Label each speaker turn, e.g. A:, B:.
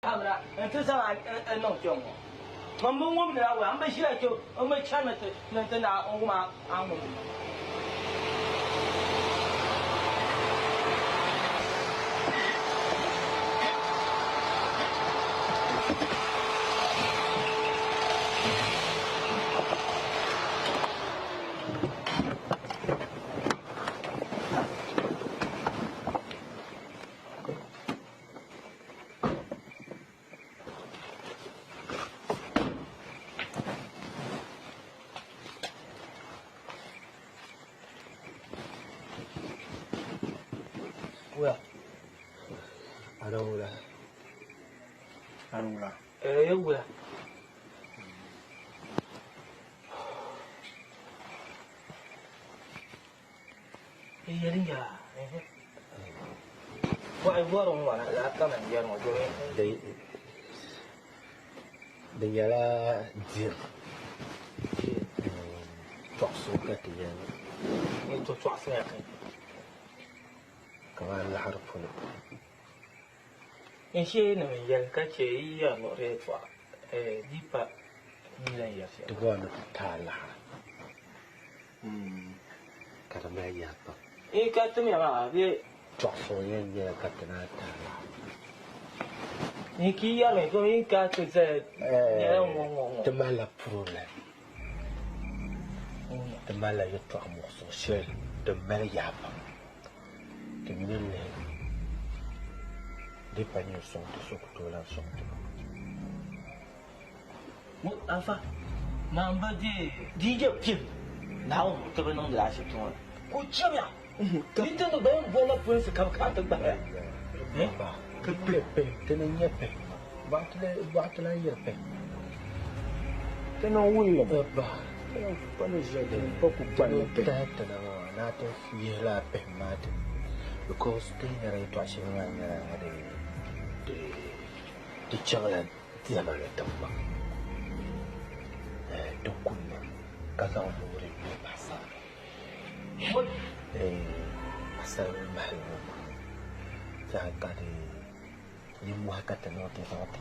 A: Camera, and to some no John. Mamma woman, I'm sure you, my channel, nothing out my arm. Well,
B: I don't know.
A: well. Why don't want to come and get on doing?
B: The yellow deer. Talk so good again.
A: Into trust.
B: Come on, let her pull it.
A: In she no young catch a year or red for a deeper million.
B: The one of Tala. Catamaya.
A: You got to me about it.
B: Talk so young, yeah, Catana.
A: Nikki, I'm going to say,
B: the Mala Prule. The Mala you talk more so shell, the Malayapa. The million depending on something so to learn something.
A: What Alpha? Number DJ Pim. Now, come on the last one. Good job. Didn't the bone ball up with the Calcutta back.
B: Could be a pay, then a yapping. Battle a yapping. Then no will of a bar. Punish the book of that and not a yellow pen matter. Because they are touching the child, the American. Don't come. Kazan Mori Passa. What? Passa Mahal. Jagade. You walk at the notice of the